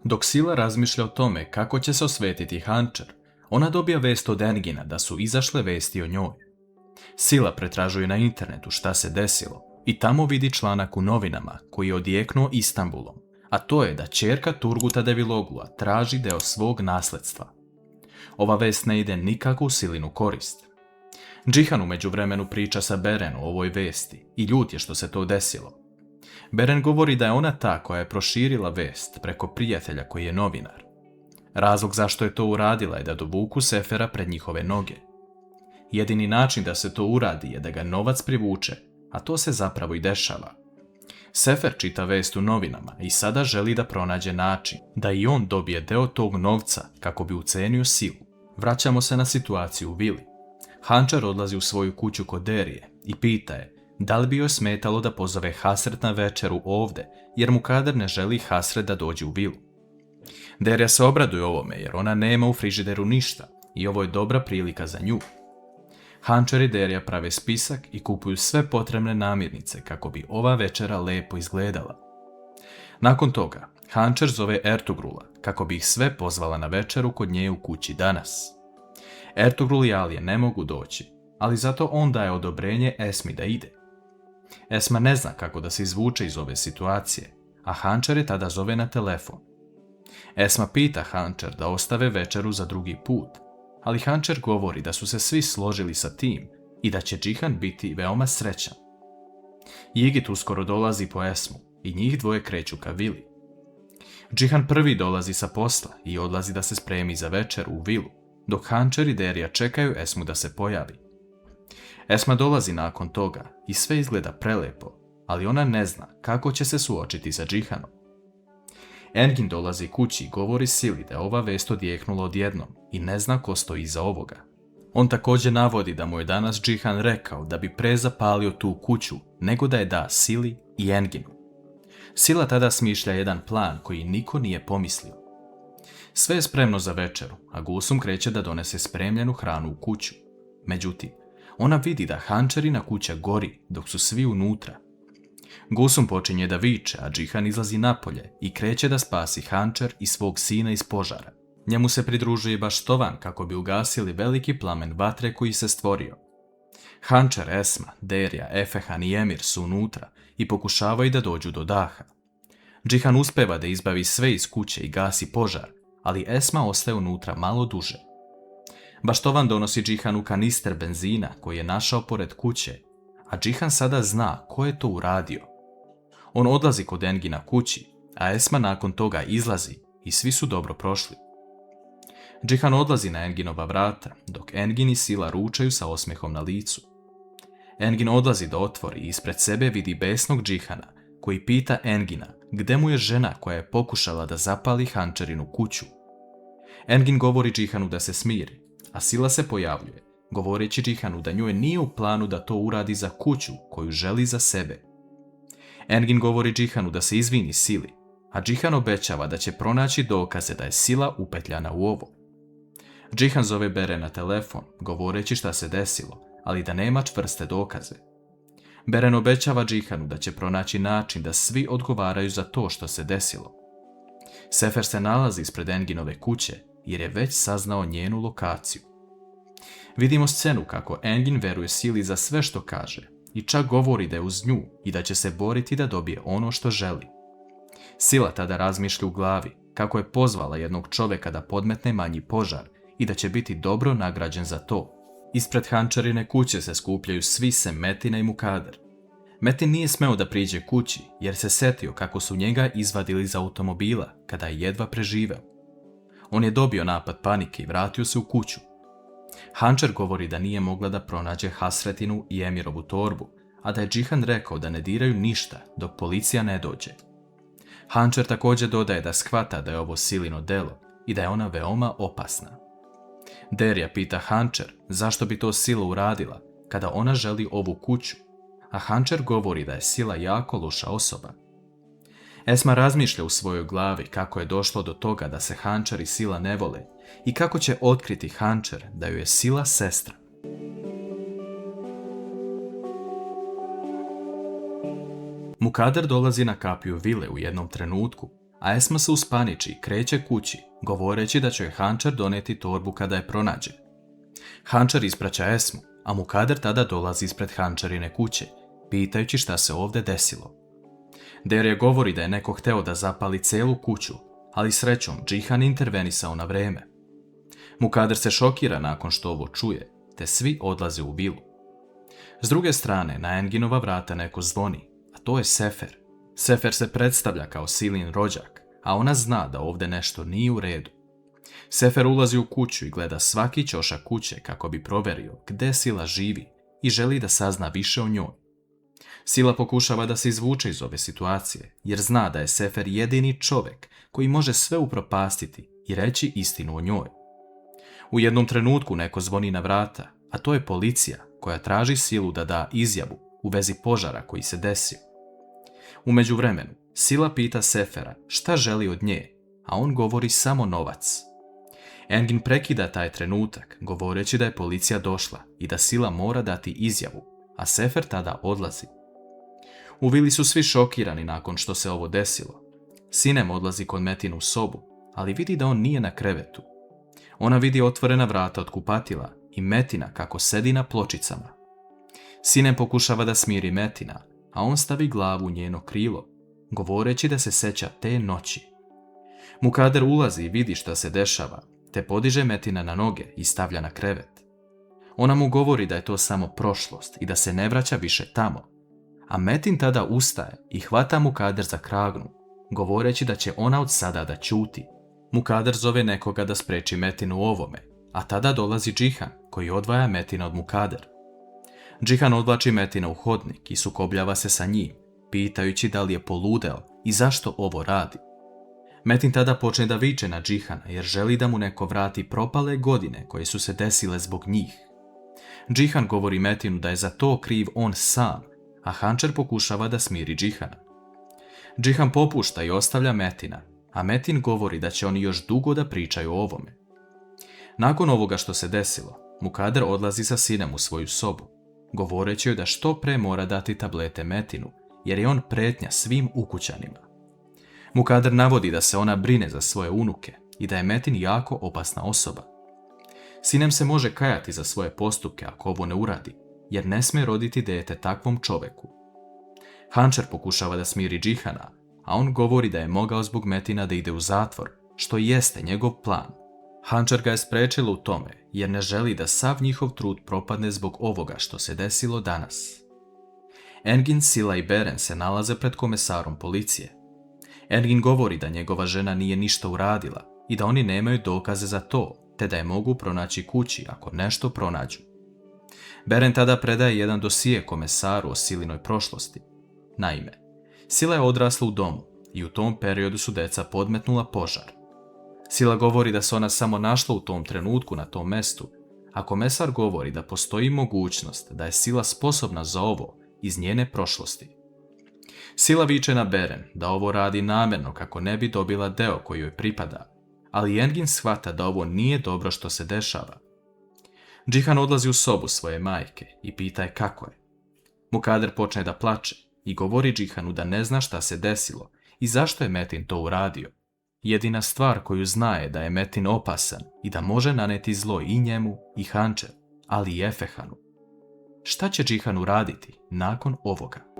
Dok Sila razmišlja o tome kako će se osvetiti Hančer, ona dobija vest od Engina da su izašle vesti o njoj. Sila pretražuje na internetu šta se desilo i tamo vidi članak u novinama koji je odjeknuo Istanbulom, a to je da ćerka Turguta Deviloglu'a traži deo svog nasledstva. Ova vest ne ide nikako u Silinu korist. Džihan u međuvremenu priča sa Beren o ovoj vesti i ljut je što se to desilo. Beren govori da je ona ta koja je proširila vest preko prijatelja koji je novinar. Razlog zašto je to uradila je da dovuku Sefera pred njihove noge. Jedini način da se to uradi je da ga novac privuče, a to se zapravo i dešava. Sefer čita vest u novinama i sada želi da pronađe način da i on dobije deo tog novca kako bi ucenio Silu. Vraćamo se na situaciju u vili. Hančer odlazi u svoju kuću kod Derije i pita je da li bi joj smetalo da pozove Hasret na večeru ovde, jer Mukader ne želi Hasret da dođe u vilu. Derija se obraduje ovome jer ona nema u frižideru ništa i ovo je dobra prilika za nju. Hančer i Derija prave spisak i kupuju sve potrebne namirnice kako bi ova večera lepo izgledala. Nakon toga, Hančer zove Ertugrula kako bi ih sve pozvala na večeru kod nje u kući danas. Ertugrul i Alije ne mogu doći, ali zato on daje odobrenje Esmi da ide. Esma ne zna kako da se izvuče iz ove situacije, a Hančer je tada zove na telefon. Esma pita Hančer da ostave večeru za drugi put, ali Hančer govori da su se svi složili sa tim i da će Džihan biti veoma srećan. Jigit uskoro dolazi po Esmu i njih dvoje kreću ka vili. Džihan prvi dolazi sa posla i odlazi da se spremi za večeru u vilu, dok Hančer i Derija čekaju Esmu da se pojavi. Esma dolazi nakon toga i sve izgleda prelepo, ali ona ne zna kako će se suočiti sa Džihanom. Engin dolazi kući i govori Sili da je ova vest odjeknula odjednom i ne zna ko stoji iza ovoga. On također navodi da mu je danas Džihan rekao da bi pre zapalio tu kuću nego da je da Sili i Enginu. Sila tada smišlja jedan plan koji niko nije pomislio. Sve je spremno za večeru, a Gulsum kreće da donese spremljenu hranu u kuću. Međutim, ona vidi da Hančerina kuća gori dok su svi unutra. Gulsum počinje da viče, a Džihan izlazi napolje i kreće da spasi Hančer i svog sina iz požara. Njemu se pridružuje Baštovan kako bi ugasili veliki plamen vatre koji se stvorio. Hančer, Esma, Derija, Efehan i Emir su unutra i pokušavaju da dođu do daha. Džihan uspeva da izbavi sve iz kuće i gasi požar, ali Esma ostaje unutra malo duže. Baštovan donosi Džihanu kanister benzina koji je našao pored kuće, a Džihan sada zna ko je to uradio. On odlazi kod Engina kući, a Esma nakon toga izlazi i svi su dobro prošli. Džihan odlazi na Enginova vrata, dok Engin i Sila ručaju sa osmehom na licu. Engin odlazi da otvori i ispred sebe vidi besnog Džihana, koji pita Engina gde mu je žena koja je pokušala da zapali Hančerinu kuću. Engin govori Džihanu da se smiri, a Sila se pojavljuje, govoreći Džihanu da njoj nije u planu da to uradi za kuću koju želi za sebe. Engin govori Džihanu da se izvini Sili, a Džihan obećava da će pronaći dokaze da je Sila upetljana u ovo. Džihan zove Beren na telefon, govoreći šta se desilo, ali da nema čvrste dokaze. Beren obećava Džihanu da će pronaći način da svi odgovaraju za to što se desilo. Sefer se nalazi ispred Enginove kuće, jer je već saznao njenu lokaciju. Vidimo scenu kako Engin veruje Sili za sve što kaže i čak govori da je uz nju i da će se boriti da dobije ono što želi. Sila tada razmišlja u glavi kako je pozvala jednog čovjeka da podmetne manji požar i da će biti dobro nagrađen za to. Ispred Hančerine kuće se skupljaju svi sem Metina i Mukader. Metin nije smeo da priđe kući jer se setio kako su njega izvadili iz automobila kada je jedva preživeo. On je dobio napad panike i vratio se u kuću. Hančer govori da nije mogla da pronađe Hasretinu i Emirovu torbu, a da je Džihan rekao da ne diraju ništa dok policija ne dođe. Hančer također dodaje da shvata da je ovo Silino delo i da je ona veoma opasna. Derija pita Hančer zašto bi to Sila uradila kada ona želi ovu kuću, a Hančer govori da je Sila jako loša osoba. Esma razmišlja u svojoj glavi kako je došlo do toga da se Hančer i Sila ne vole i kako će otkriti Hančer da joj je Sila sestra. Mukader dolazi na kapiju vile u jednom trenutku, a Esma se uspaniči i kreće kući, govoreći da će joj Hančer donijeti torbu kada je pronađe. Hančer ispraća Esmu, a Mukader tada dolazi ispred Hančerine kuće, pitajući šta se ovdje desilo. Derje govori da je neko hteo da zapali celu kuću, ali srećom Džihan intervenisao na vreme. Mukader se šokira nakon što ovo čuje, te svi odlaze u vilu. S druge strane, na Enginova vrata neko zvoni, a to je Sefer. Sefer se predstavlja kao Silin rođak, a ona zna da ovdje nešto nije u redu. Sefer ulazi u kuću i gleda svaki ćošak kuće kako bi proverio gdje Sila živi i želi da sazna više o njoj. Sila pokušava da se izvuče iz ove situacije, jer zna da je Sefer jedini čovjek koji može sve upropastiti i reći istinu o njoj. U jednom trenutku neko zvoni na vrata, a to je policija koja traži Silu da da izjavu u vezi požara koji se desio. U međuvremenu, Sila pita Sefera šta želi od nje, a on govori samo novac. Engin prekida taj trenutak, govoreći da je policija došla i da Sila mora dati izjavu, a Sefer tada odlazi. U vili su svi šokirani nakon što se ovo desilo. Sinem odlazi kod Metinu u sobu, ali vidi da on nije na krevetu. Ona vidi otvorena vrata od kupatila i Metina kako sedi na pločicama. Sinem pokušava da smiri Metina, a on stavi glavu u njeno krilo, govoreći da se seća te noći. Mukader ulazi i vidi šta se dešava, te podiže Metina na noge i stavlja na krevet. Ona mu govori da je to samo prošlost i da se ne vraća više tamo, a Metin tada ustaje i hvata Mukader za kragnu, govoreći da će ona od sada da ćuti. Mukader zove nekoga da spreči Metinu u ovome, a tada dolazi Džihan koji odvaja Metina od Mukader. Džihan odvlači Metina u hodnik i sukobljava se sa njim, pitajući da li je poludeo i zašto ovo radi. Metin tada počne da viče na Džihana jer želi da mu neko vrati propale godine koje su se desile zbog njih. Džihan govori Metinu da je za to kriv on sam, a Hančer pokušava da smiri Džihana. Džihan popušta i ostavlja Metina, a Metin govori da će oni još dugo da pričaju o ovome. Nakon ovoga što se desilo, Mukader odlazi sa Sinem u svoju sobu, govoreći joj da što pre mora dati tablete Metinu, jer je on pretnja svim ukućanima. Mukader navodi da se ona brine za svoje unuke i da je Metin jako opasna osoba. Sinem se može kajati za svoje postupke ako ovo ne uradi, jer ne smije roditi dete takvom čoveku. Hančer pokušava da smiri Džihana, a on govori da je mogao zbog Metina da ide u zatvor, što jeste njegov plan. Hančer ga je sprečila u tome, jer ne želi da sav njihov trud propadne zbog ovoga što se desilo danas. Engin, Sila i Beren se nalaze pred komesarom policije. Engin govori da njegova žena nije ništa uradila i da oni nemaju dokaze za to, te da je mogu pronaći kući ako nešto pronađu. Beren tada predaje jedan dosije komesaru o Silinoj prošlosti. Naime, Sila je odrasla u domu i u tom periodu su deca podmetnula požar. Sila govori da se ona samo našla u tom trenutku na tom mestu, a komesar govori da postoji mogućnost da je Sila sposobna za ovo iz njene prošlosti. Sila viče na Beren da ovo radi namjerno kako ne bi dobila deo koji joj pripada, ali Engin shvata da ovo nije dobro što se dešava. Džihan odlazi u sobu svoje majke i pita je kako je. Mukader počne da plače i govori Džihanu da ne zna šta se desilo i zašto je Metin to uradio. Jedina stvar koju zna je da je Metin opasan i da može naneti zlo i njemu i Hančer, ali i Efehanu. Šta će Džihan uraditi nakon ovoga?